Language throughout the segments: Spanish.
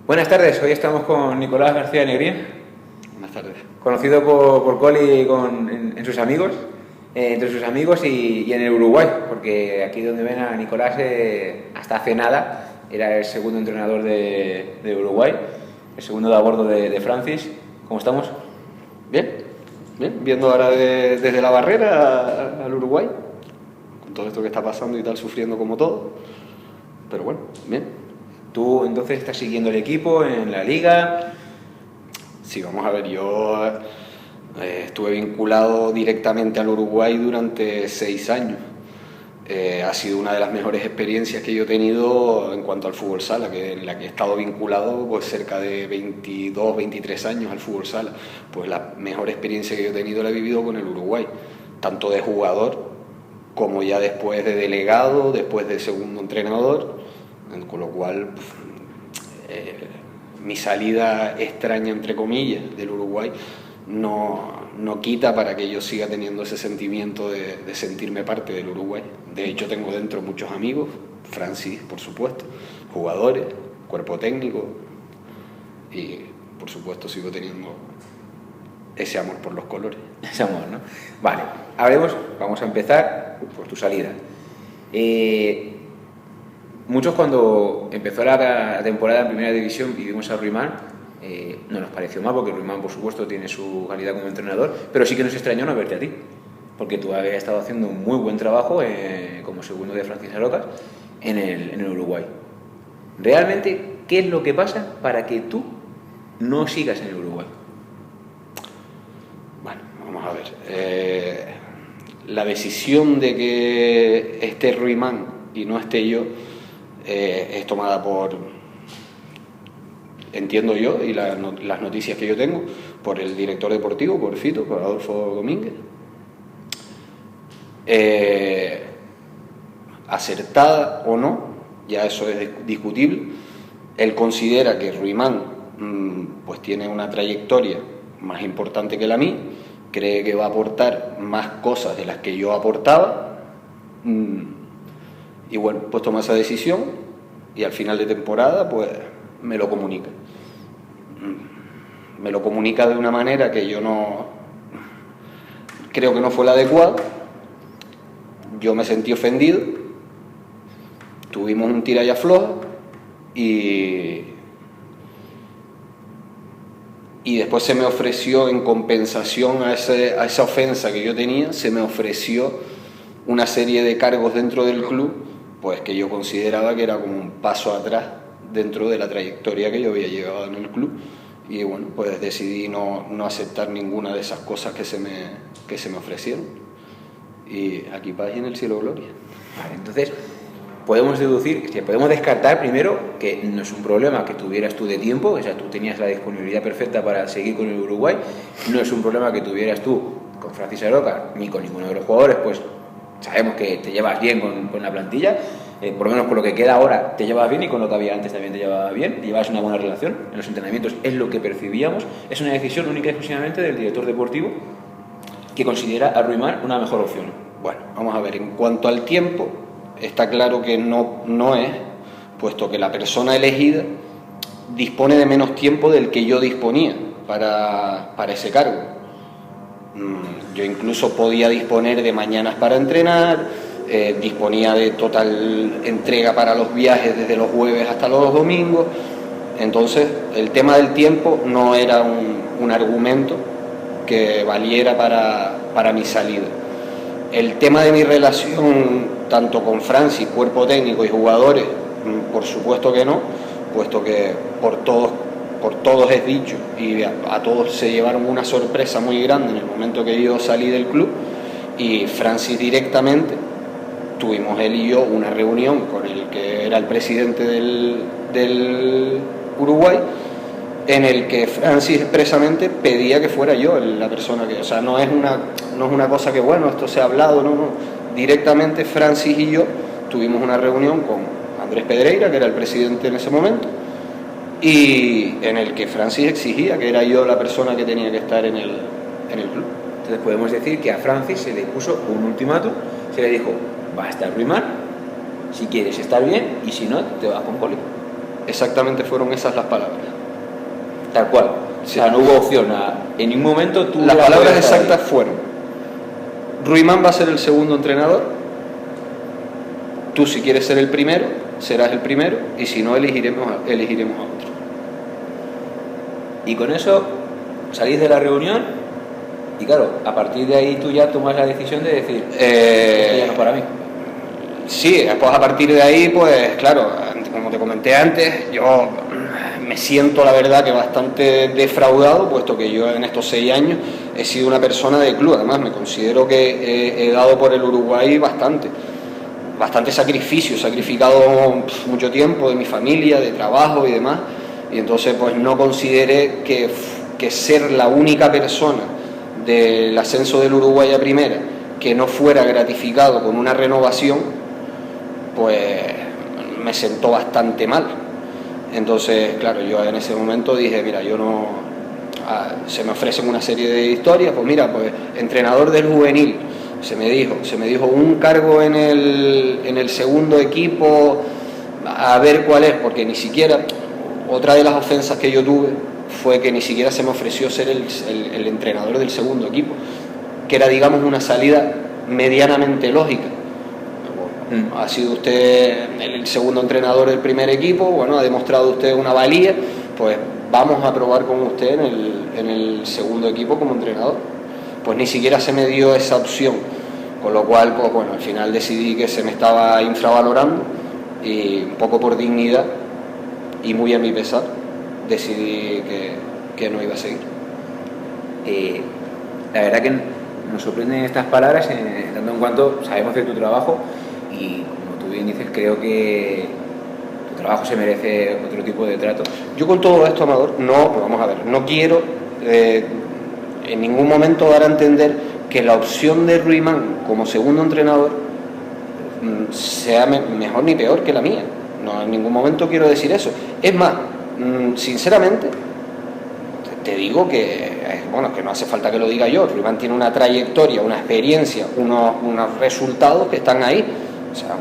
Buenas tardes, hoy estamos con Nicolás García Negrín. Buenas tardes. Conocido por Coli entre sus amigos y en el Uruguay, porque aquí donde ven a Nicolás hasta hace nada era el segundo entrenador de Uruguay, el segundo de a bordo de Francis. ¿Cómo estamos? Bien, viendo ahora desde la barrera al Uruguay, con todo esto que está pasando y tal, sufriendo como todo, pero bueno, bien. ¿Tú entonces estás siguiendo el equipo en la liga? Sí, vamos a ver, yo estuve vinculado directamente al Uruguay durante 6 años. Ha sido una de las mejores experiencias que yo he tenido en cuanto al fútbol sala, en la que he estado vinculado pues cerca de 22, 23 años al fútbol sala. Pues la mejor experiencia que yo he tenido la he vivido con el Uruguay, tanto de jugador como ya después de delegado, después de segundo entrenador, con lo cual mi salida extraña, entre comillas, del Uruguay no quita para que yo siga teniendo ese sentimiento de sentirme parte del Uruguay. De hecho, tengo dentro muchos amigos, Francis, por supuesto, jugadores, cuerpo técnico, y por supuesto sigo teniendo ese amor por los colores. Ese amor, ¿no? Vale, vamos a empezar por tu salida. Muchos, cuando empezó la temporada en Primera División y vimos a Ruimán, no nos pareció mal, porque Ruimán, por supuesto, tiene su calidad como entrenador, pero sí que nos extrañó no verte a ti, porque tú habías estado haciendo un muy buen trabajo como segundo de Francis Arocas en el Uruguay. Realmente, ¿qué es lo que pasa para que tú no sigas en el Uruguay? Bueno, vamos a ver. La decisión de que esté Ruimán y no esté yo es tomada entiendo yo, y las noticias que yo tengo, por el director deportivo, por Fito, por Adolfo Domínguez. Acertada o no, ya eso es discutible. Él considera que Ruimán pues tiene una trayectoria más importante que la mía, cree que va a aportar más cosas de las que yo aportaba, y bueno, pues toma esa decisión y al final de temporada pues me lo comunica. Me lo comunica de una manera que yo creo que no fue la adecuada. Yo me sentí ofendido, tuvimos un tira y afloja y después se me ofreció, en compensación a esa ofensa que yo tenía, se me ofreció una serie de cargos dentro del club, pues que yo consideraba que era como un paso atrás dentro de la trayectoria que yo había llevado en el club, y bueno, pues decidí no aceptar ninguna de esas cosas que se me ofrecieron, y aquí paz y en el cielo gloria. Vale, entonces podemos descartar primero que no es un problema que tuvieras tú de tiempo, o sea, tú tenías la disponibilidad perfecta para seguir con el Uruguay, no es un problema que tuvieras tú con Francis Aroca ni con ninguno de los jugadores, pues sabemos que te llevas bien con la plantilla, por lo menos con lo que queda ahora te llevas bien, y con lo que había antes también te llevaba bien, llevas una buena relación en los entrenamientos, es lo que percibíamos. Es una decisión única y exclusivamente del director deportivo, que considera a Ruimán una mejor opción. Bueno, vamos a ver, en cuanto al tiempo, está claro que no es, puesto que la persona elegida dispone de menos tiempo del que yo disponía para ese cargo. Yo incluso podía disponer de mañanas para entrenar, disponía de total entrega para los viajes desde los jueves hasta los domingos. Entonces el tema del tiempo no era un argumento que valiera para mi salida. El tema de mi relación tanto con Francis, cuerpo técnico y jugadores, por supuesto que no, puesto que por todos es dicho, y a todos se llevaron una sorpresa muy grande en el momento que yo salí del club, y Francis directamente, tuvimos él y yo una reunión con el que era el presidente del Uruguay, en el que Francis expresamente pedía que fuera yo la persona que, o sea, no es una cosa que, bueno, esto se ha hablado, no, directamente Francis y yo tuvimos una reunión con Andrés Pedreira, que era el presidente en ese momento, y en el que Francis exigía que era yo la persona que tenía que estar en el club. Entonces podemos decir que a Francis se le puso un ultimátum, se le dijo: va a estar Ruimán, si quieres estar bien, y si no, te vas con Coli. exactamente fueron esas las palabras. Tal cual. Sí. O sea, no hubo opción. En ningún momento tú... Las palabras exactas fueron: Ruimán va a ser el segundo entrenador, tú si quieres ser el primero, serás el primero, y si no, elegiremos a otro. Y con eso salís de la reunión y claro, a partir de ahí tú ya tomas la decisión de decir, esto ya no es para mí. Sí, pues a partir de ahí, pues claro, como te comenté antes, yo me siento la verdad que bastante defraudado, puesto que yo en estos 6 años he sido una persona de club. Además me considero que he dado por el Uruguay bastante sacrificio, he sacrificado mucho tiempo de mi familia, de trabajo y demás, y entonces pues no consideré que ser la única persona del ascenso del Uruguay a primera que no fuera gratificado con una renovación, pues me sentó bastante mal. Entonces, claro, yo en ese momento dije, mira, yo no... se me ofrecen una serie de historias, pues mira, pues entrenador del juvenil, se me dijo un cargo en el segundo equipo, a ver cuál es, porque ni siquiera, otra de las ofensas que yo tuve fue que ni siquiera se me ofreció ser el entrenador del segundo equipo, que era, digamos, una salida medianamente lógica. Ha sido usted el segundo entrenador del primer equipo, bueno, ha demostrado usted una valía, pues vamos a probar con usted en el segundo equipo como entrenador. Pues ni siquiera se me dio esa opción, con lo cual, pues bueno, al final decidí que se me estaba infravalorando y un poco por dignidad y muy a mi pesar decidí que no iba a seguir. La verdad que nos sorprenden estas palabras, tanto en cuanto sabemos de tu trabajo y, como tú bien dices, creo que tu trabajo se merece otro tipo de trato. Yo con todo esto, Amador, vamos a ver, no quiero en ningún momento dar a entender que la opción de Ruimán como segundo entrenador sea mejor ni peor que la mía. No, en ningún momento quiero decir eso. Es más, sinceramente, te digo que, bueno, que no hace falta que lo diga yo. Ruimán tiene una trayectoria, una experiencia, unos resultados que están ahí. O sea,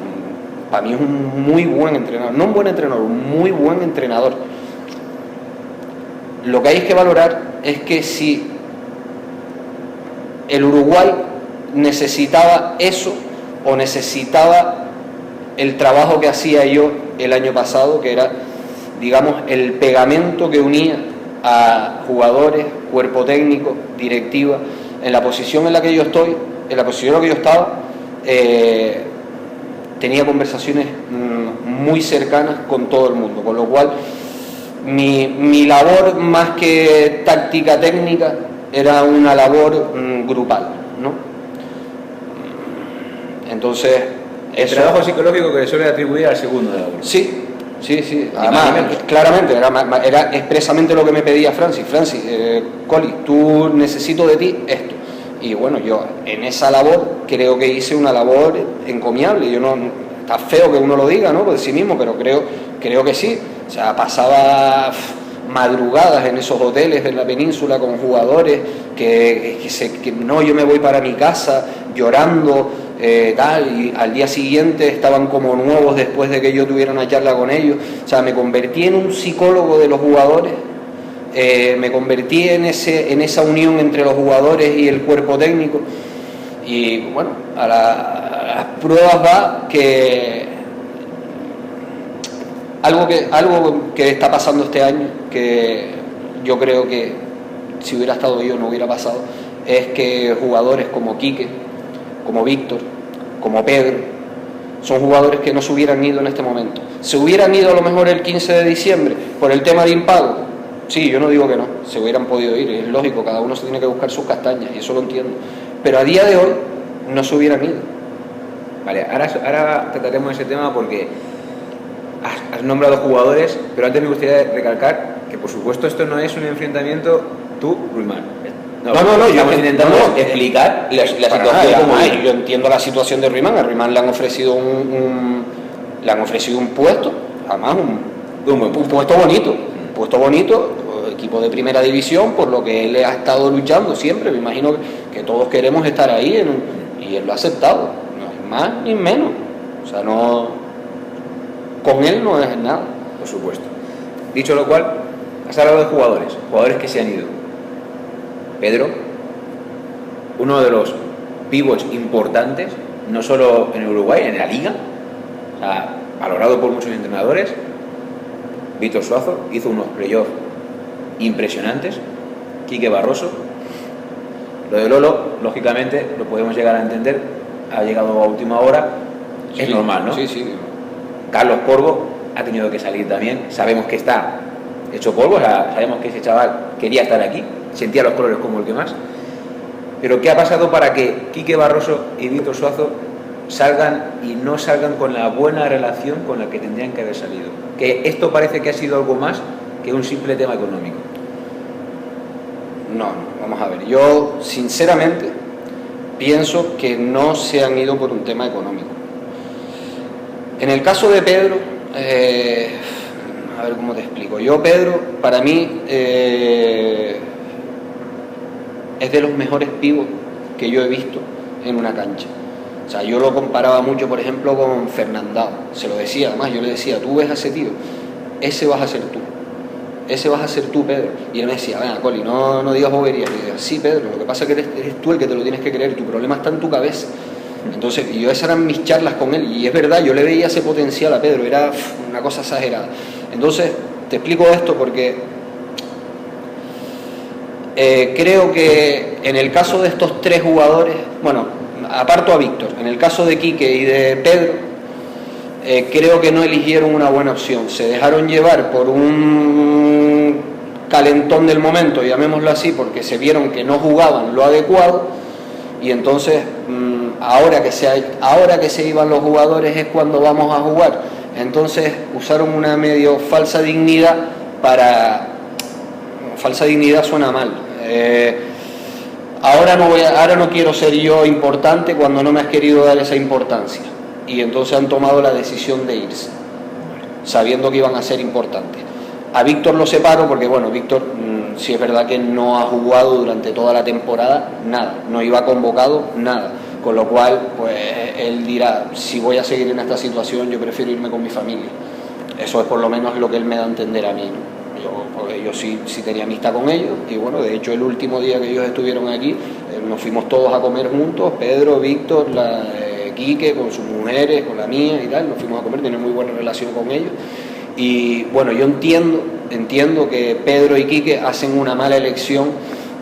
para mí es un muy buen entrenador, no un buen entrenador, un muy buen entrenador. Lo que hay que valorar es que si el Uruguay necesitaba eso o necesitaba el trabajo que hacía yo el año pasado, que era, digamos, el pegamento que unía a jugadores, cuerpo técnico, directiva, en la posición en la que yo estoy, en la posición en la que yo estaba, tenía conversaciones muy cercanas con todo el mundo, con lo cual mi labor, más que táctica técnica, era una labor grupal, ¿no? Entonces, el trabajo psicológico que le suele atribuir al segundo de la bolsa. Sí. Además, claramente, era expresamente lo que me pedía Francis, Coli, tú necesito de ti esto. Y bueno, yo en esa labor creo que hice una labor encomiable. Yo no, está feo que uno lo diga, ¿no?, por sí mismo, pero creo que sí. O sea, pasaba madrugadas en esos hoteles de la península con jugadores que no, yo me voy para mi casa llorando, y al día siguiente estaban como nuevos después de que yo tuviera una charla con ellos. O sea, me convertí en un psicólogo de los jugadores, me convertí en esa unión entre los jugadores y el cuerpo técnico. Y bueno, a las pruebas va que algo que está pasando este año, que yo creo que si hubiera estado yo no hubiera pasado, es que jugadores como Quique, como Víctor, como Pedro, son jugadores que no se hubieran ido en este momento. Se hubieran ido a lo mejor el 15 de diciembre por el tema de impago. Sí, yo no digo que no, se hubieran podido ir, es lógico, cada uno se tiene que buscar sus castañas y eso lo entiendo. Pero a día de hoy no se hubieran ido. Vale, ahora trataremos ese tema porque has nombrado jugadores, pero antes me gustaría recalcar que, por supuesto, esto no es un enfrentamiento tú, Ruimán. No, estamos intentando explicar la situación como es. Yo entiendo la situación de Ruimán. A Ruimán le han ofrecido un puesto, además un puesto bonito, equipo de primera división, por lo que él ha estado luchando siempre. Me imagino que todos queremos estar ahí y él lo ha aceptado, no es más ni menos. O sea, no, con él no es nada. Por supuesto. Dicho lo cual, has hablado de jugadores que se han ido. Pedro, uno de los pivots importantes, no solo en Uruguay, en la liga, o sea, valorado por muchos entrenadores. Víctor Suazo hizo unos playoffs impresionantes. Quique Barroso. Lo de Lolo, lógicamente, lo podemos llegar a entender, ha llegado a última hora, sí, es normal, ¿no? Sí, sí. Carlos Porvo ha tenido que salir también, sabemos que está hecho polvo, o sea, sabemos que ese chaval quería estar aquí, sentía los colores como el que más, pero ¿qué ha pasado para que Quique Barroso y Víctor Suazo salgan y no salgan con la buena relación con la que tendrían que haber salido? Que esto parece que ha sido algo más que un simple tema económico. No, vamos a ver, yo sinceramente pienso que no se han ido por un tema económico. En el caso de Pedro, a ver cómo te explico. Pedro, para mí, es de los mejores pivots que yo he visto en una cancha. O sea, yo lo comparaba mucho, por ejemplo, con Fernandao. Se lo decía, además, yo le decía, tú ves a ese tío, ese vas a ser tú. Ese vas a ser tú, Pedro. Y él me decía, venga, Coli, no digas boberías. Y yo decía, sí, Pedro, lo que pasa es que eres tú el que te lo tienes que creer, tu problema está en tu cabeza. Entonces, y yo esas eran mis charlas con él, y es verdad, yo le veía ese potencial a Pedro, era una cosa exagerada. Entonces, te explico esto porque creo que en el caso de estos tres jugadores, bueno, aparto a Víctor, en el caso de Quique y de Pedro, creo que no eligieron una buena opción, se dejaron llevar por un calentón del momento, llamémoslo así, porque se vieron que no jugaban lo adecuado, y entonces ahora que se iban los jugadores es cuando vamos a jugar. Entonces usaron una medio falsa dignidad falsa dignidad suena mal. Ahora no quiero ser yo importante cuando no me has querido dar esa importancia. Y entonces han tomado la decisión de irse, sabiendo que iban a ser importantes. A Víctor lo separo porque, bueno, Víctor sí es verdad que no ha jugado durante toda la temporada nada, no iba convocado nada, con lo cual, pues él dirá, si voy a seguir en esta situación, yo prefiero irme con mi familia. Eso es por lo menos lo que él me da a entender a mí, ¿no? Porque yo sí tenía amistad con ellos, y bueno, de hecho el último día que ellos estuvieron aquí, nos fuimos todos a comer juntos, Pedro, Víctor, Quique, con sus mujeres, con la mía y tal, nos fuimos a comer, tienen muy buena relación con ellos. Y bueno, yo entiendo que Pedro y Quique hacen una mala elección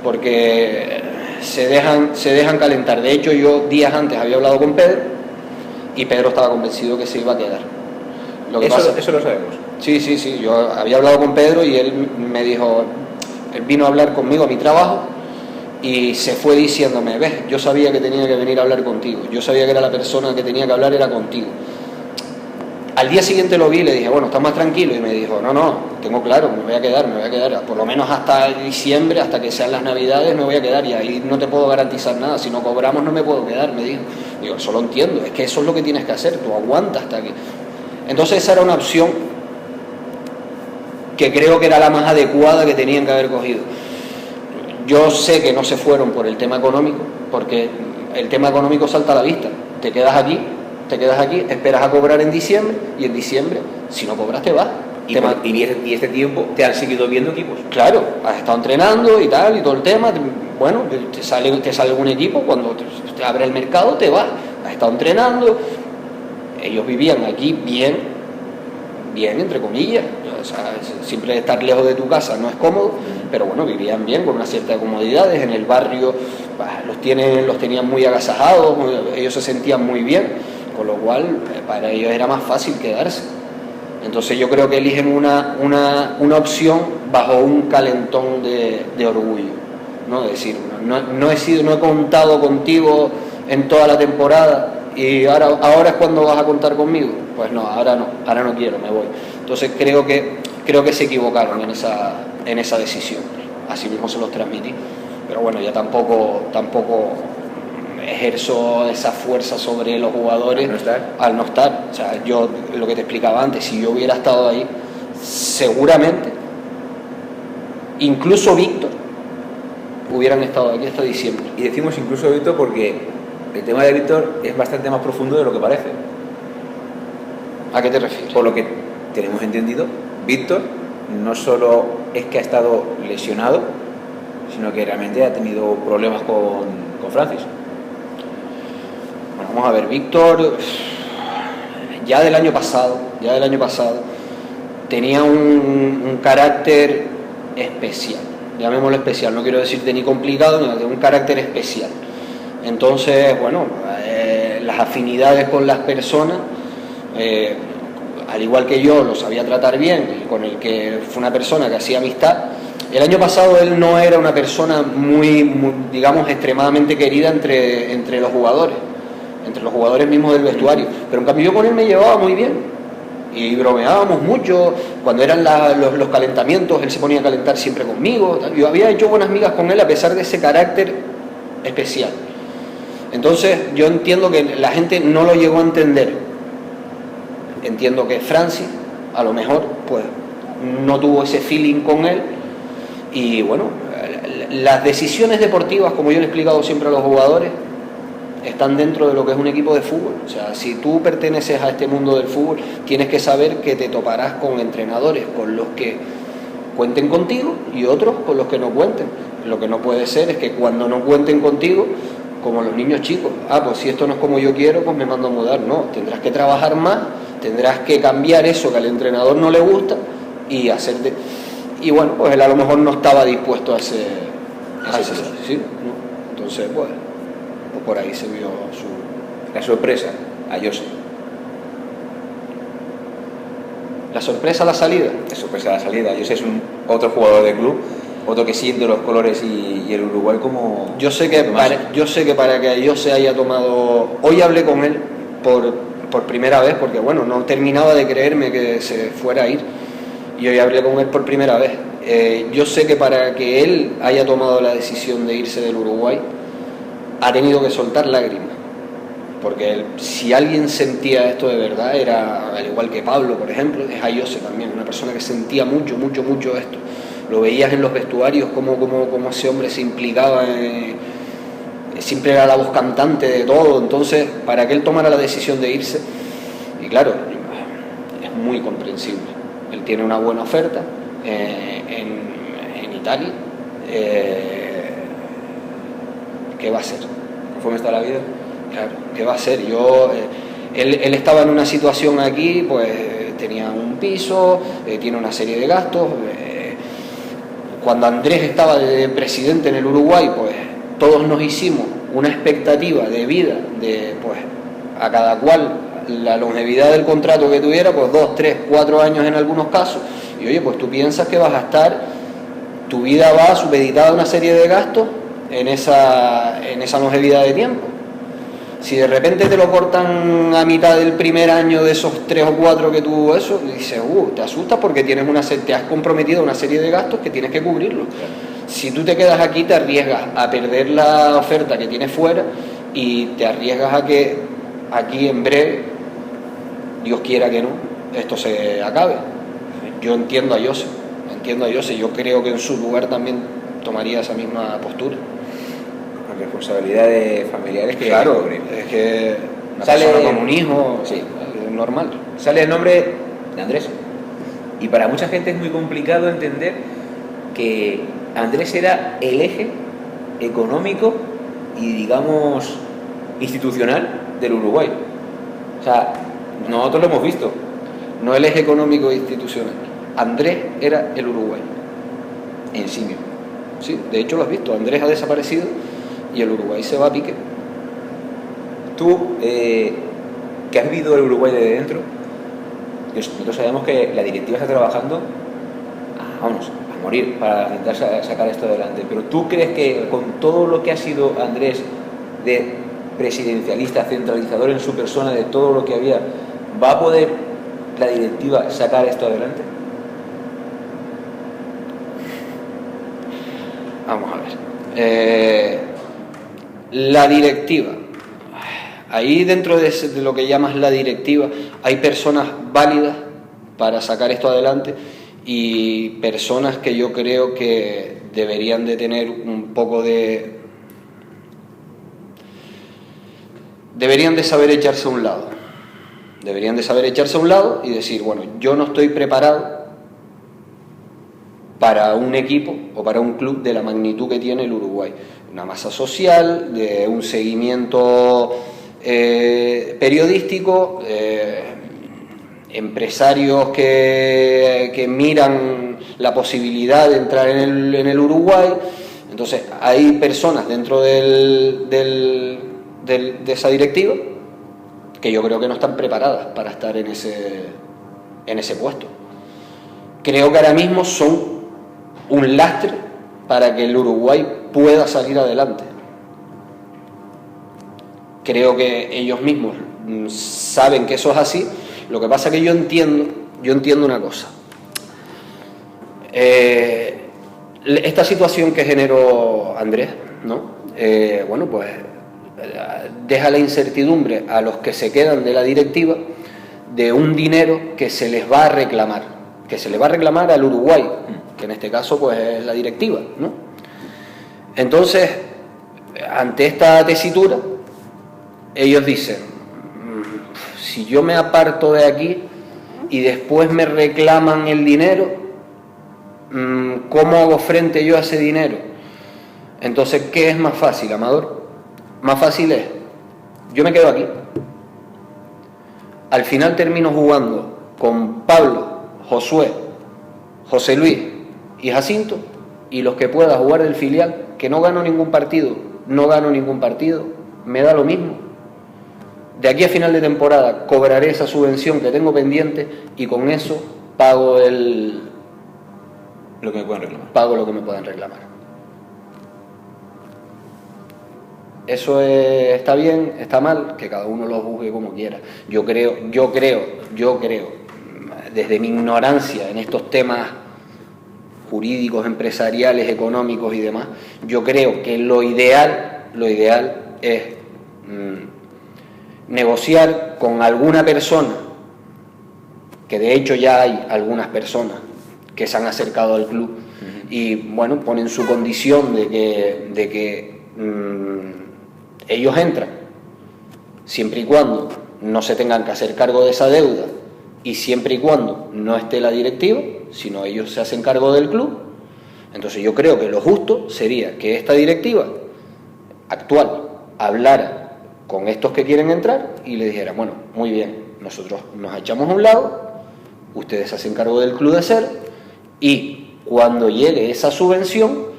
porque se dejan calentar. De hecho, yo días antes había hablado con Pedro y Pedro estaba convencido que se iba a quedar. Eso lo sabemos. Sí, yo había hablado con Pedro y él me dijo, él vino a hablar conmigo a mi trabajo y se fue diciéndome, ves, yo sabía que tenía que venir a hablar contigo, yo sabía que era la persona que tenía que hablar, era contigo. Al día siguiente lo vi y le dije, bueno, ¿estás más tranquilo? Y me dijo, no, tengo claro, me voy a quedar, por lo menos hasta diciembre, hasta que sean las Navidades, me voy a quedar, y ahí no te puedo garantizar nada, si no cobramos no me puedo quedar, me dijo. Digo, eso lo entiendo, es que eso es lo que tienes que hacer, tú aguantas hasta aquí. Entonces esa era una opción que creo que era la más adecuada que tenían que haber cogido. Yo sé que no se fueron por el tema económico, porque el tema económico salta a la vista, te quedas aquí, esperas a cobrar en diciembre, y en diciembre, si no cobras, te vas. Y este tiempo te han seguido viendo equipos. Claro, has estado entrenando y tal, y todo el tema. Bueno, te sale un equipo, cuando te abre el mercado, te vas. Has estado entrenando. Ellos vivían aquí bien, entre comillas. O sea, siempre estar lejos de tu casa no es cómodo, pero bueno, vivían bien, con una cierta comodidades. En el barrio los tenían muy agasajados, ellos se sentían muy bien. Con lo cual, para ellos era más fácil quedarse. Entonces yo creo que eligen una opción bajo un calentón de orgullo, ¿no? Es decir, no he contado contigo en toda la temporada y ahora es cuando vas a contar conmigo. Pues no, ahora no quiero, me voy. Entonces creo que se equivocaron en esa decisión. Así mismo se los transmití. Pero bueno, ya tampoco ejerzo esa fuerza sobre los jugadores al no estar. O sea, yo lo que te explicaba antes, si yo hubiera estado ahí, seguramente incluso Víctor hubieran estado aquí hasta diciembre. Y decimos incluso Víctor porque el tema de Víctor es bastante más profundo de lo que parece. ¿A qué te refieres? Por lo que tenemos entendido, Víctor no solo es que ha estado lesionado, sino que realmente ha tenido problemas con Francis. Bueno, vamos a ver, Víctor ya del año pasado tenía un carácter especial, llamémoslo especial, no quiero decirte ni complicado, ni de un carácter especial. Entonces, bueno, las afinidades con las personas, al igual que yo lo sabía tratar bien, y con el que fue una persona que hacía amistad. El año pasado él no era una persona muy digamos, extremadamente querida entre los jugadores mismos del vestuario, pero en cambio yo con él me llevaba muy bien y bromeábamos mucho. Cuando eran los calentamientos, él se ponía a calentar siempre conmigo. Yo había hecho buenas migas con él a pesar de ese carácter especial. Entonces yo entiendo que la gente no lo llegó a entender. Entiendo que Francis a lo mejor pues no tuvo ese feeling con él, y bueno, las decisiones deportivas, como yo le he explicado siempre a los jugadores, están dentro de lo que es un equipo de fútbol. O sea, si tú perteneces a este mundo del fútbol, tienes que saber que te toparás con entrenadores con los que cuenten contigo y otros con los que no cuenten. Lo que no puede ser es que cuando no cuenten contigo, como los niños chicos, pues si esto no es como yo quiero, pues me mando a mudar. No, tendrás que trabajar más, tendrás que cambiar eso que al entrenador no le gusta y hacerte. Y bueno, pues él a lo mejor no estaba dispuesto a ese ¿sí? ¿No? Entonces, pues por ahí se vio la sorpresa a Jose. La sorpresa a la salida. La sorpresa a la salida. Jose es otro jugador del club, otro que siente los colores y el Uruguay como... Yo sé que para que Jose haya tomado... Hoy hablé con él por primera vez, porque bueno, no terminaba de creerme que se fuera a ir, y hoy hablé con él por primera vez. Yo sé que para que él haya tomado la decisión de irse del Uruguay, ha tenido que soltar lágrimas, porque si alguien sentía esto de verdad era, al igual que Pablo, por ejemplo, es a Jose también, una persona que sentía mucho esto. Lo veías en los vestuarios, como ese hombre se implicaba, siempre era la voz cantante de todo. Entonces, para que él tomara la decisión de irse, y claro, es muy comprensible. Él tiene una buena oferta en Italia. ¿Qué va a hacer? ¿Cómo está la vida? Claro, ¿qué va a hacer? Él estaba en una situación aquí, pues tenía un piso, tiene una serie de gastos. Cuando Andrés estaba de presidente en el Uruguay, pues todos nos hicimos una expectativa de vida, de pues a cada cual la longevidad del contrato que tuviera, pues 2, 3, 4 años en algunos casos. Y oye, pues tú piensas que vas a estar, tu vida va supeditada a una serie de gastos en esa longevidad de tiempo. Si de repente te lo cortan a mitad del primer año de esos 3 o 4 que tuvo eso, dices, te asustas porque te has comprometido a una serie de gastos que tienes que cubrirlo. Si tú te quedas aquí, te arriesgas a perder la oferta que tienes fuera y te arriesgas a que aquí en breve, Dios quiera que no, esto se acabe. Yo entiendo a Jose, yo creo que en su lugar también tomaría esa misma postura. Responsabilidades familiares que claro, es que una persona con un hijo, sí, es normal. Sale el nombre de Andrés, y para mucha gente es muy complicado entender que Andrés era el eje económico y digamos institucional del Uruguay. O sea, nosotros lo hemos visto. No el eje económico e institucional. Andrés era el Uruguay en sí mismo. Sí, de hecho lo has visto. Andrés ha desaparecido y el Uruguay se va a pique. Tú, que has vivido el Uruguay desde dentro, nosotros sabemos que la directiva está trabajando a morir para intentar sacar esto adelante, pero ¿tú crees que con todo lo que ha sido Andrés de presidencialista, centralizador en su persona de todo lo que había, va a poder la directiva sacar esto adelante? Vamos a ver. La directiva. Ahí dentro de lo que llamas la directiva hay personas válidas para sacar esto adelante y personas que yo creo que deberían de tener un poco de... Deberían de saber echarse a un lado. Deberían de saber echarse a un lado y decir, bueno, yo no estoy preparado para un equipo o para un club de la magnitud que tiene el Uruguay. Una masa social, de un seguimiento periodístico, empresarios que miran la posibilidad de entrar en el Uruguay. Entonces hay personas dentro de esa directiva que yo creo que no están preparadas para estar en ese puesto. Creo que ahora mismo son un lastre para que el Uruguay pueda salir adelante. Creo que ellos mismos saben que eso es así. Lo que pasa es que yo entiendo una cosa. Esta situación que generó Andrés, ¿no? Bueno, pues deja la incertidumbre a los que se quedan de la directiva de un dinero que se les va a reclamar, al Uruguay, que en este caso pues es la directiva, ¿no? Entonces, ante esta tesitura, ellos dicen, si yo me aparto de aquí y después me reclaman el dinero, ¿cómo hago frente yo a ese dinero? Entonces, ¿qué es más fácil, Amador? Más fácil es, yo me quedo aquí, al final termino jugando con Pablo, Josué, José Luis y Jacinto, y los que pueda jugar del filial, que no gano ningún partido, me da lo mismo. De aquí a final de temporada cobraré esa subvención que tengo pendiente y con eso pago lo que me puedan reclamar. Pago lo que me puedan reclamar. Eso está bien, está mal, que cada uno lo juzgue como quiera. Yo creo, desde mi ignorancia en estos temas jurídicos, empresariales, económicos y demás, yo creo que lo ideal es negociar con alguna persona, que de hecho ya hay algunas personas que se han acercado al club y bueno, ponen su condición de que ellos entran siempre y cuando no se tengan que hacer cargo de esa deuda y siempre y cuando no esté la directiva, sino ellos se hacen cargo del club. Entonces yo creo que lo justo sería que esta directiva actual hablara con estos que quieren entrar y le dijera, bueno, muy bien, nosotros nos echamos a un lado, ustedes se hacen cargo del club de ser y cuando llegue esa subvención,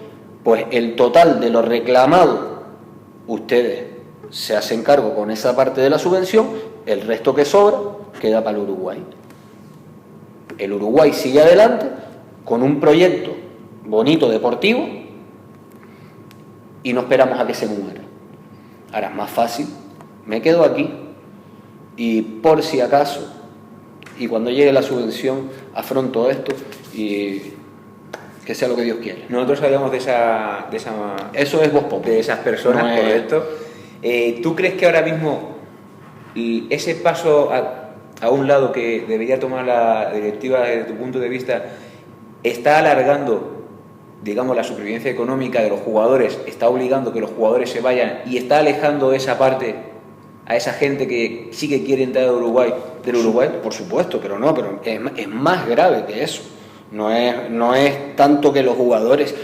pues el total de lo reclamado, ustedes se hacen cargo con esa parte de la subvención, el resto que sobra queda para el Uruguay. El Uruguay sigue adelante con un proyecto bonito deportivo y no esperamos a que se muera. Ahora es más fácil, me quedo aquí y por si acaso, y cuando llegue la subvención, afronto esto y que sea lo que Dios quiere. Nosotros sabíamos de esa eso es Voz Populi. De esas personas, no es... correcto. ¿Tú crees que ahora mismo ese paso a un lado que debería tomar la directiva desde tu punto de vista está alargando, digamos, la supervivencia económica de los jugadores, está obligando que los jugadores se vayan y está alejando esa parte a esa gente que sí que quiere entrar del Uruguay? Por supuesto, pero es más grave que eso. No es tanto que los jugadores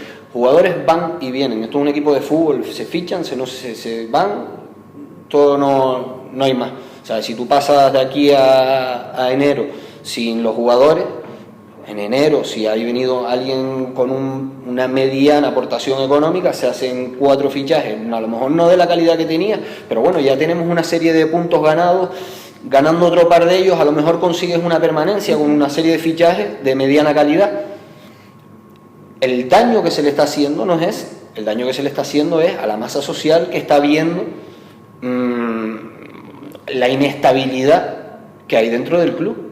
van y vienen. Esto es un equipo de fútbol, se fichan, se van, todo no hay más. O sea, si tú pasas de aquí a enero sin los jugadores, en enero, si ha venido alguien con una mediana aportación económica, se hacen 4 fichajes, a lo mejor no de la calidad que tenía, pero bueno, ya tenemos una serie de puntos ganados. Ganando otro par de ellos, a lo mejor consigues una permanencia con una serie de fichajes de mediana calidad. El daño que se le está haciendo no es ese. El daño que se le está haciendo es a la masa social que está viendo la inestabilidad que hay dentro del club.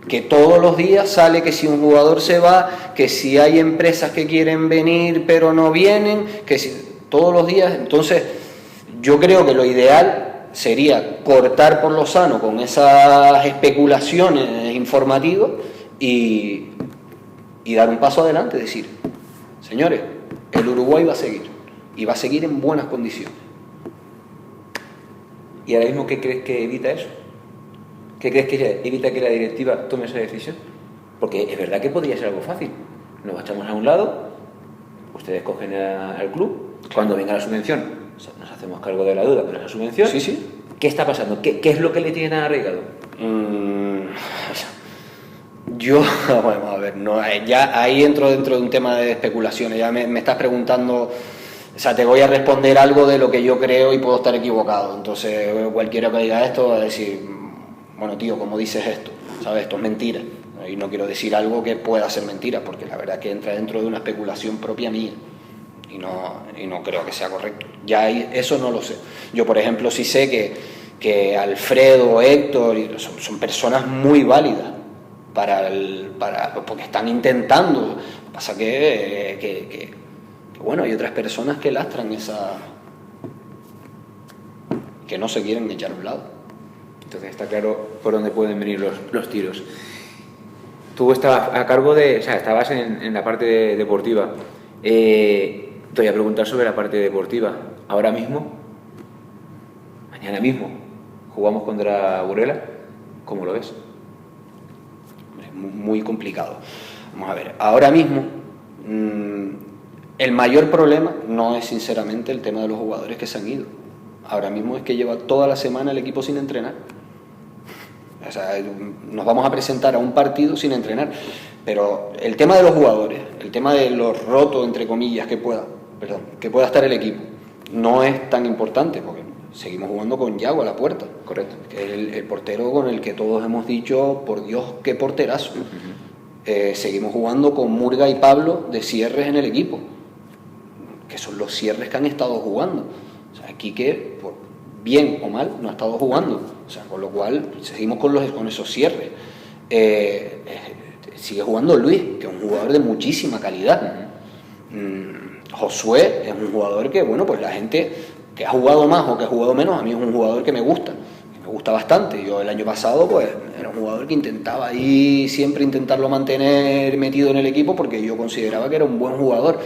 Que todos los días sale que si un jugador se va, que si hay empresas que quieren venir pero no vienen, que si todos los días. Entonces, yo creo que lo ideal sería cortar por lo sano con esas especulaciones informativas y dar un paso adelante, decir, señores, el Uruguay va a seguir y va a seguir en buenas condiciones. ¿Y ahora mismo qué crees que evita eso? ¿Qué crees que evita que la directiva tome esa decisión? Porque es verdad que podría ser algo fácil. nos echamos a un lado, ustedes cogen al club, cuando venga la subvención, nos hacemos cargo de la deuda con esa subvención. Sí, sí. ¿Qué está pasando? ¿Qué es lo que le tienen arraigado? Bueno, a ver, no, ya ahí entro dentro de un tema de especulaciones, ya me estás preguntando, o sea, te voy a responder algo de lo que yo creo y puedo estar equivocado, entonces cualquiera que diga esto va a decir, bueno tío, ¿cómo dices esto? ¿Sabes? Esto es mentira, y no quiero decir algo que pueda ser mentira, porque la verdad que entra dentro de una especulación propia mía, y no creo que sea correcto, ya eso no lo sé. Yo, por ejemplo, sí sé que Alfredo, Héctor, son personas muy válidas, porque están intentando. Lo que pasa que bueno, hay otras personas que lastran que no se quieren echar a un lado. Entonces está claro por dónde pueden venir los tiros. Tú estabas a cargo estabas en la parte deportiva. Te voy a preguntar sobre la parte deportiva. Ahora mismo, mañana mismo, jugamos contra Burela. ¿Cómo lo ves? Muy complicado. Vamos a ver, ahora mismo el mayor problema no es sinceramente el tema de los jugadores que se han ido. Ahora mismo es que lleva toda la semana el equipo sin entrenar. O sea, nos vamos a presentar a un partido sin entrenar. Pero el tema de los jugadores, el tema de los rotos, entre comillas, que pueda estar el equipo, no es tan importante, porque seguimos jugando con Yago a la puerta. Correcto. Que es el portero con el que todos hemos dicho, por Dios, qué porterazo. Seguimos jugando con Murga y Pablo de cierres en el equipo, que son los cierres que han estado jugando. O sea, Quique, por bien o mal, no ha estado jugando. O sea, con lo cual seguimos con esos cierres. Sigue jugando Luis, que es un jugador de muchísima calidad. Josué es un jugador que, bueno, pues la gente que ha jugado más o que ha jugado menos, a mí es un jugador que me gusta bastante. Yo el año pasado, pues, era un jugador que intentaba ahí siempre intentarlo mantener metido en el equipo, porque yo consideraba que era un buen jugador.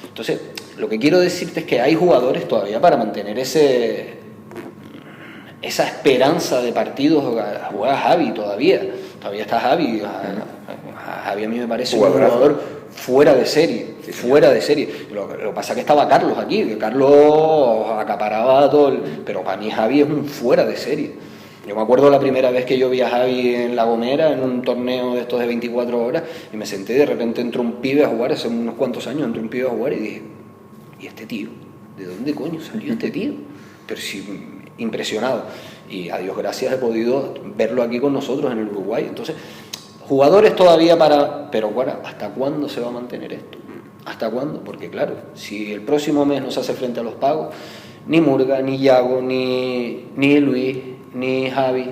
Entonces, lo que quiero decirte es que hay jugadores todavía para mantener esa esperanza de partidos. Juega Javi todavía está Javi. Javi a mí me parece un jugador fuera de serie. Lo que pasa es que estaba Carlos aquí, que Carlos acaparaba todo, pero para mí Javi es un fuera de serie. Yo me acuerdo la primera vez que yo vi a Javi en La Gomera, en un torneo de estos de 24 horas, y me senté, y de repente entró un pibe a jugar, hace unos cuantos años entró un pibe a jugar, y dije, ¿y este tío? ¿De dónde coño salió este tío? Pero sí, impresionado. Y a Dios gracias he podido verlo aquí con nosotros en el Uruguay. Entonces, jugadores todavía pero bueno, ¿hasta cuándo se va a mantener esto? ¿Hasta cuándo? Porque claro, si el próximo mes no se hace frente a los pagos, ni Murga, ni Yago, ni Luis, ni Javi,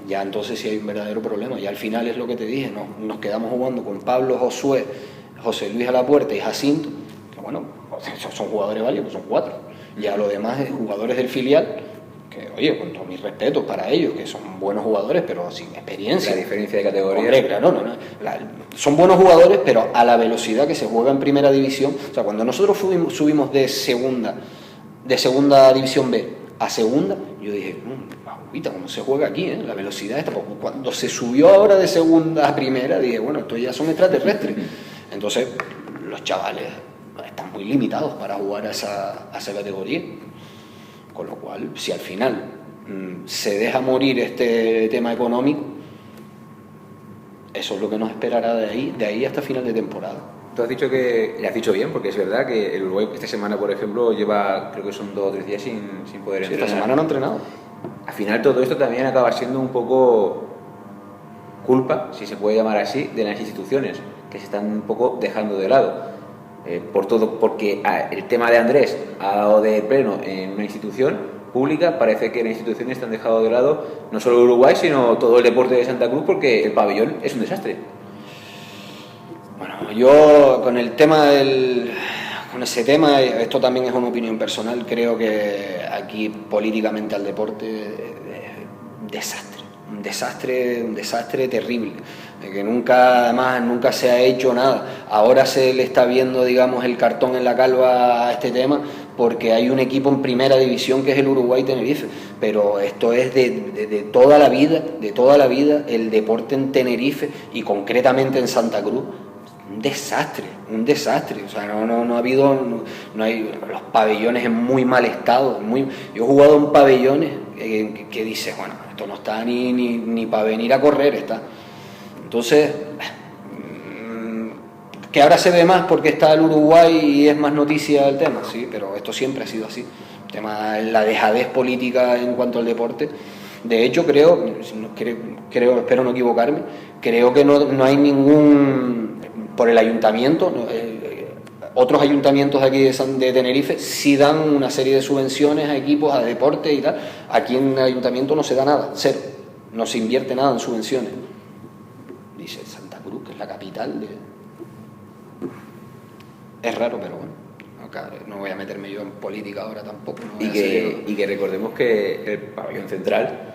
ya entonces sí hay un verdadero problema. Y al final es lo que te dije, nos quedamos jugando con Pablo, Josué, José Luis a la puerta y Jacinto, que bueno, son jugadores válidos, son 4. Ya lo demás es jugadores del filial, que oye, con todos mis respetos para ellos, que son buenos jugadores, pero sin experiencia. La diferencia de categoría. Hombre, claro, no. Son buenos jugadores, pero a la velocidad que se juega en primera división. O sea, cuando nosotros subimos de segunda división B a segunda, yo dije, ahorita cómo se juega aquí, la velocidad esta. Cuando se subió ahora de segunda a primera, dije, bueno, estos ya son extraterrestres. Entonces, los chavales están muy limitados para jugar a esa categoría. Con lo cual, si al final se deja morir este tema económico, eso es lo que nos esperará de ahí hasta final de temporada. Tú has dicho que, le has dicho bien, porque es verdad que el Uruguay esta semana, por ejemplo, lleva, creo que son 2 o 3 días sin poder entrenar. Esta semana no ha entrenado. Al final todo esto también acaba siendo un poco culpa, si se puede llamar así, de las instituciones, que se están un poco dejando de lado. Porque el tema de Andrés ha dado de pleno en una institución pública, parece que las instituciones están dejado de lado no solo Uruguay, sino todo el deporte de Santa Cruz, porque el pabellón es un desastre. Bueno, yo con ese tema, esto también es una opinión personal, creo que aquí políticamente al deporte un desastre terrible, que nunca se ha hecho nada. Ahora se le está viendo, digamos, el cartón en la calva a este tema porque hay un equipo en primera división que es el Uruguay Tenerife, pero esto es de toda la vida, el deporte en Tenerife y concretamente en Santa Cruz un desastre, o sea, no ha habido, no hay, los pabellones en muy mal estado, yo he jugado en pabellones que dices, bueno, esto no está ni para venir a correr, está. Entonces, que ahora se ve más porque está el Uruguay y es más noticia el tema, sí, pero esto siempre ha sido así, el tema, la dejadez política en cuanto al deporte. De hecho, espero no equivocarme, creo que no hay ningún, por el ayuntamiento, otros ayuntamientos de aquí de Tenerife sí dan una serie de subvenciones a equipos, a deporte y tal. Aquí en el ayuntamiento no se da nada, cero, no se invierte nada en subvenciones. Dice Santa Cruz, que es la capital de... Es raro, pero bueno. No voy a meterme yo en política ahora tampoco. Y que recordemos que el pabellón central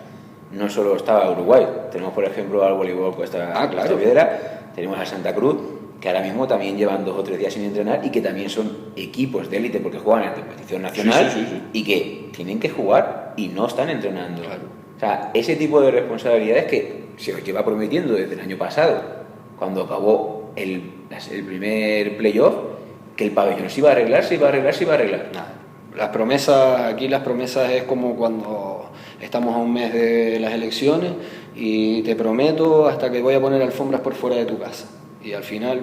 no solo estaba Uruguay, tenemos por ejemplo al voleibol Costa Piedra, tenemos a Santa Cruz, que ahora mismo también llevan 2 o 3 días sin entrenar y que también son equipos de élite porque juegan en competición nacional y que tienen que jugar y no están entrenando. Claro. O sea, ese tipo de responsabilidades que se os lleva prometiendo desde el año pasado, cuando acabó el primer playoff, que el pabellón se iba a arreglar. Nada. Las promesas es como cuando estamos a un mes de las elecciones y te prometo hasta que voy a poner alfombras por fuera de tu casa. Y al final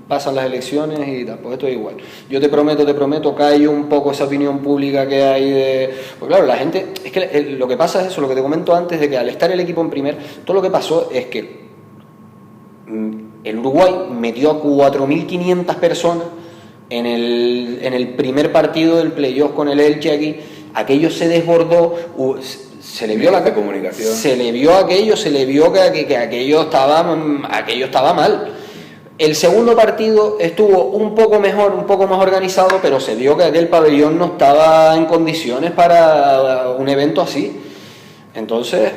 pasan las elecciones y tal, pues esto es igual. Yo te prometo, cae un poco esa opinión pública que hay de... Pues claro, la gente... Es que lo que pasa es eso, lo que te comento antes, de que al estar el equipo en primer, todo lo que pasó es que el Uruguay metió a 4.500 personas en el primer partido del playoff con el Elche aquí. Aquello se desbordó, se le vio la comunicación, se le vio que aquello estaba mal. El segundo partido estuvo un poco mejor, un poco más organizado, pero se vio que aquel pabellón no estaba en condiciones para un evento así. Entonces,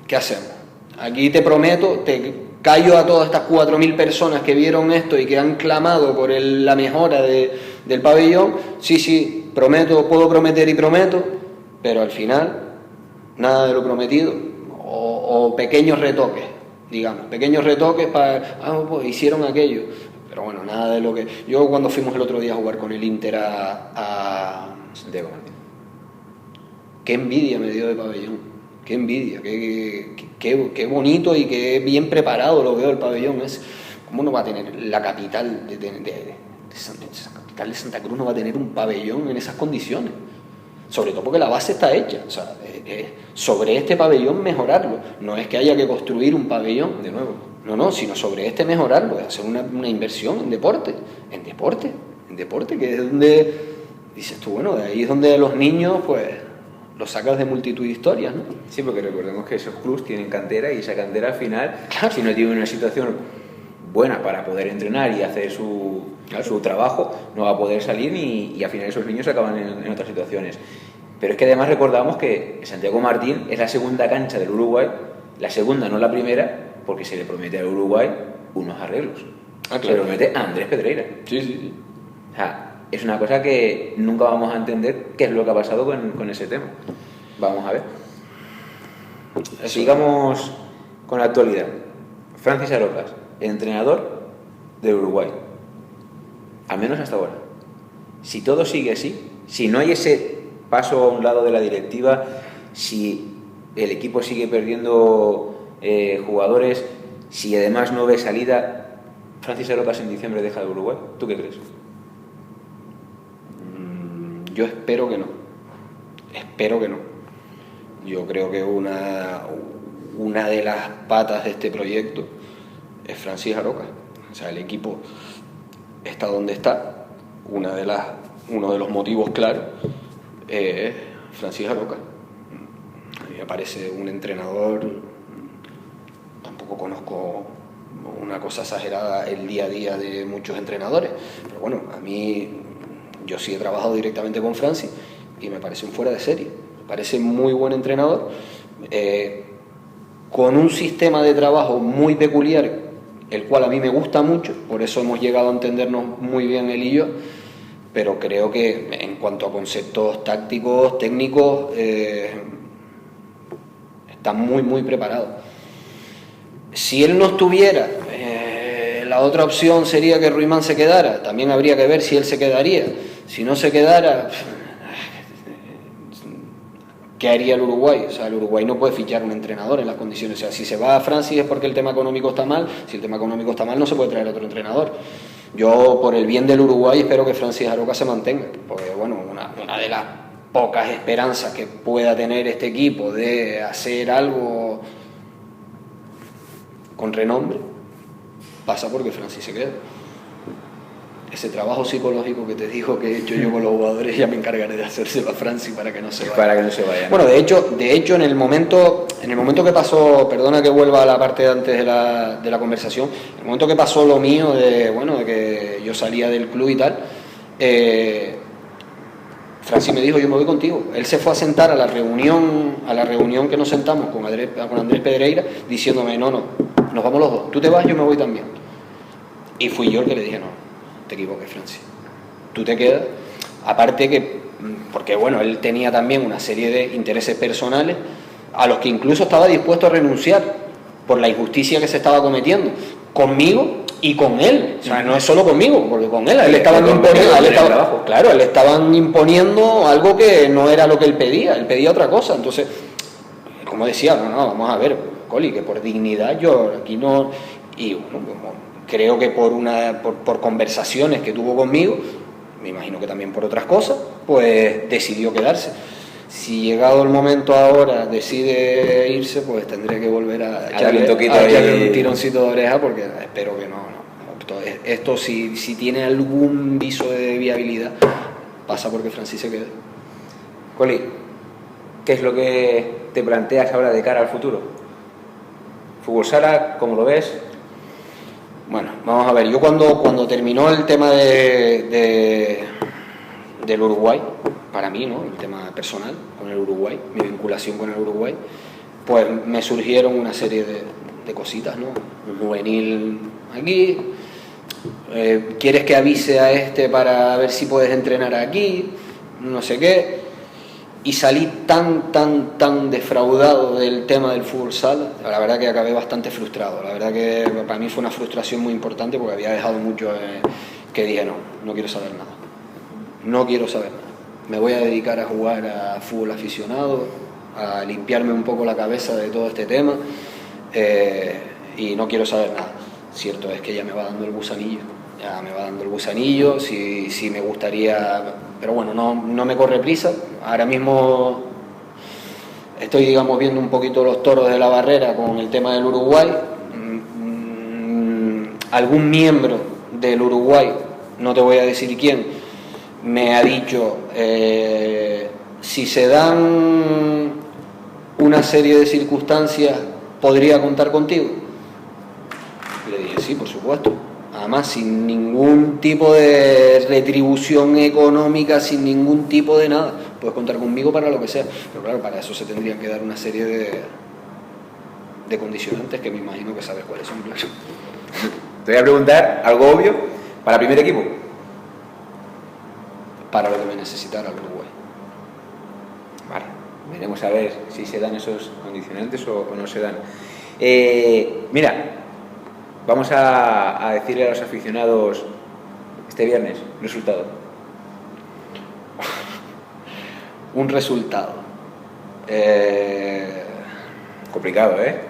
¿qué hacemos? Aquí te prometo, te callo a todas estas 4.000 personas que vieron esto y que han clamado por la mejora del pabellón. Sí, prometo, puedo prometer y prometo, pero al final nada de lo prometido, o pequeños retoques, digamos, pues hicieron aquello, pero bueno, nada de lo que... Yo cuando fuimos el otro día a jugar con el Inter a Santiago Martín, qué envidia me dio de pabellón. Qué envidia, qué bonito y qué bien preparado lo veo el pabellón. ¿Cómo no va a tener la capital de Santa Cruz, no va a tener un pabellón en esas condiciones? Sobre todo porque la base está hecha. O sea, sobre este pabellón mejorarlo. No es que haya que construir un pabellón de nuevo. No, sino sobre mejorarlo, hacer una inversión en deporte, que es donde, dices tú, bueno, de ahí es donde los niños, pues... lo sacas de multitud de historias, ¿no? Sí, porque recordemos que esos clubs tienen cantera y esa cantera al final, claro, si no tiene una situación buena para poder entrenar y hacer su trabajo, no va a poder salir y al final esos niños acaban en otras situaciones. Pero es que además recordamos que Santiago Martín es la segunda cancha del Uruguay, la segunda, no la primera, porque se le promete al Uruguay unos arreglos. Claro. Se le promete a Andrés Pedreira. Sí. O sea, es una cosa que nunca vamos a entender qué es lo que ha pasado con ese tema. Vamos a ver. Sigamos con la actualidad. Francis Arocas, entrenador de Uruguay. Al menos hasta ahora. Si todo sigue así, si no hay ese paso a un lado de la directiva, si el equipo sigue perdiendo jugadores, si además no ve salida, Francis Arocas en diciembre deja de Uruguay. ¿Tú qué crees? Yo espero que no. Yo creo que una de las patas de este proyecto es Francis Arocas. O sea, el equipo está donde está. Uno de los motivos claros es Francis Arocas. A mí me parece un entrenador, tampoco conozco una cosa exagerada el día a día de muchos entrenadores, pero bueno, a mí... Yo sí he trabajado directamente con Francis y me parece un fuera de serie. Me parece muy buen entrenador, con un sistema de trabajo muy peculiar, el cual a mí me gusta mucho, por eso hemos llegado a entendernos muy bien él y yo, pero creo que en cuanto a conceptos tácticos, técnicos, está muy preparado. Si él no estuviera La otra opción sería que Ruimán se quedara, también habría que ver si él se quedaría. Si no se quedara, ¿qué haría el Uruguay? O sea, el Uruguay no puede fichar un entrenador en las condiciones. O sea, si se va a Francis es porque el tema económico está mal. Si el tema económico está mal, no se puede traer otro entrenador. Yo, por el bien del Uruguay, espero que Francis Aroca se mantenga. Porque, bueno, una de las pocas esperanzas que pueda tener este equipo de hacer algo con renombre pasa porque Francis se queda. Ese trabajo psicológico que te digo que he hecho yo con los jugadores, ya me encargaré de hacérselo a Francis para que no se vaya. Para que no se vaya, ¿no? Bueno, de hecho en el momento que pasó, perdona que vuelva a la parte de antes de la conversación, en el momento que pasó lo mío de que yo salía del club y tal, Francis me dijo, yo me voy contigo. Él se fue a sentar a la reunión que nos sentamos con Andrés Pedreira, diciéndome, no, nos vamos los dos, tú te vas, yo me voy también. Y fui yo el que le dije, no, te equivoques, Francis, tú te quedas. Aparte que, porque bueno, él tenía también una serie de intereses personales a los que incluso estaba dispuesto a renunciar por la injusticia que se estaba cometiendo conmigo y con él. O sea, no es solo conmigo, porque con él le estaban imponiendo algo que no era lo que él pedía otra cosa. Entonces, como decía, no, vamos a ver, Coli, que por dignidad yo aquí no. Y bueno, creo que por conversaciones que tuvo conmigo, me imagino que también por otras cosas, pues decidió quedarse. Si llegado el momento ahora decide irse, pues tendré que volver a echarle un tironcito de oreja, porque espero que no. Esto si tiene algún viso de viabilidad, pasa porque Francis se quede. Coli, ¿qué es lo que te planteas ahora de cara al futuro? Fútbol sala, ¿cómo lo ves? Bueno, vamos a ver, yo cuando terminó el tema del Uruguay, para mí, ¿no? El tema personal con el Uruguay, mi vinculación con el Uruguay, pues me surgieron una serie de cositas, ¿no? Un juvenil aquí, ¿quieres que avise a este para ver si puedes entrenar aquí? No sé qué. Y salí tan defraudado del tema del fútbol sala, la verdad que acabé bastante frustrado. La verdad que para mí fue una frustración muy importante porque había dejado mucho que dije, no quiero saber nada. No quiero saber nada. Me voy a dedicar a jugar a fútbol aficionado, a limpiarme un poco la cabeza de todo este tema y no quiero saber nada. Cierto es que ya me va dando el gusanillo, si me gustaría, pero bueno, no me corre prisa. Ahora mismo estoy, digamos, viendo un poquito los toros de la barrera con el tema del Uruguay. Algún miembro del Uruguay, no te voy a decir quién, me ha dicho, si se dan una serie de circunstancias, ¿podría contar contigo? Le dije, sí, por supuesto. Además, sin ningún tipo de retribución económica, sin ningún tipo de nada. Puedes contar conmigo para lo que sea. Pero claro, para eso se tendrían que dar una serie de condicionantes que me imagino que sabes cuáles son, claro. Te voy a preguntar algo obvio. ¿Para el primer equipo? Para lo que me necesitara el Uruguay. Vale, veremos a ver si se dan esos condicionantes o no se dan. Mira, vamos a decirle a los aficionados este viernes resultado. Un resultado. Complicado, ¿eh?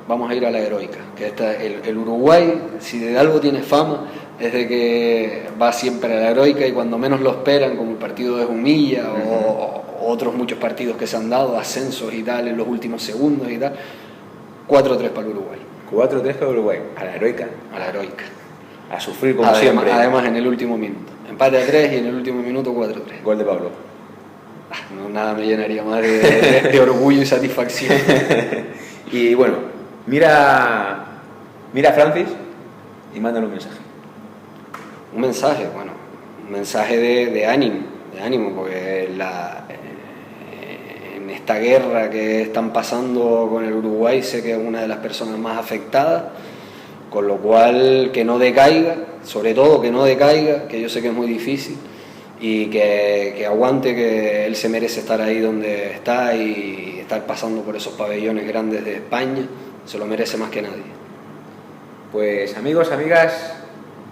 Vamos a ir a la heroica. Que el Uruguay, si de algo tiene fama, es de que va siempre a la heroica y cuando menos lo esperan, como el partido de Jumilla o otros muchos partidos que se han dado, ascensos y tal, en los últimos segundos y tal, 4-3 para el Uruguay. 4-3 para Uruguay, a la heroica. A la heroica. A sufrir como siempre. Además en el último minuto. Empate a 3 y en el último minuto 4-3. Gol de Pablo. No, nada me llenaría más de orgullo y satisfacción. Y bueno, mira a Francis y mándale un mensaje. Un mensaje, bueno, un mensaje de ánimo, porque en esta guerra que están pasando con el Uruguay sé que es una de las personas más afectadas, con lo cual que no decaiga, sobre todo que no decaiga, que yo sé que es muy difícil, y que aguante, que él se merece estar ahí donde está y estar pasando por esos pabellones grandes de España, se lo merece más que nadie. Pues amigos, amigas,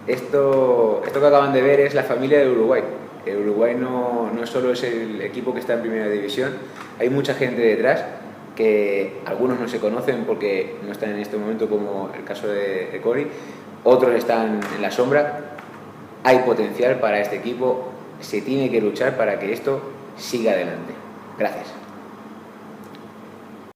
esto que acaban de ver es la familia del Uruguay. El Uruguay no solo es el equipo que está en primera división, hay mucha gente detrás que algunos no se conocen porque no están en este momento, como el caso de Cori, otros están en la sombra. Hay potencial para este equipo, se tiene que luchar para que esto siga adelante. Gracias.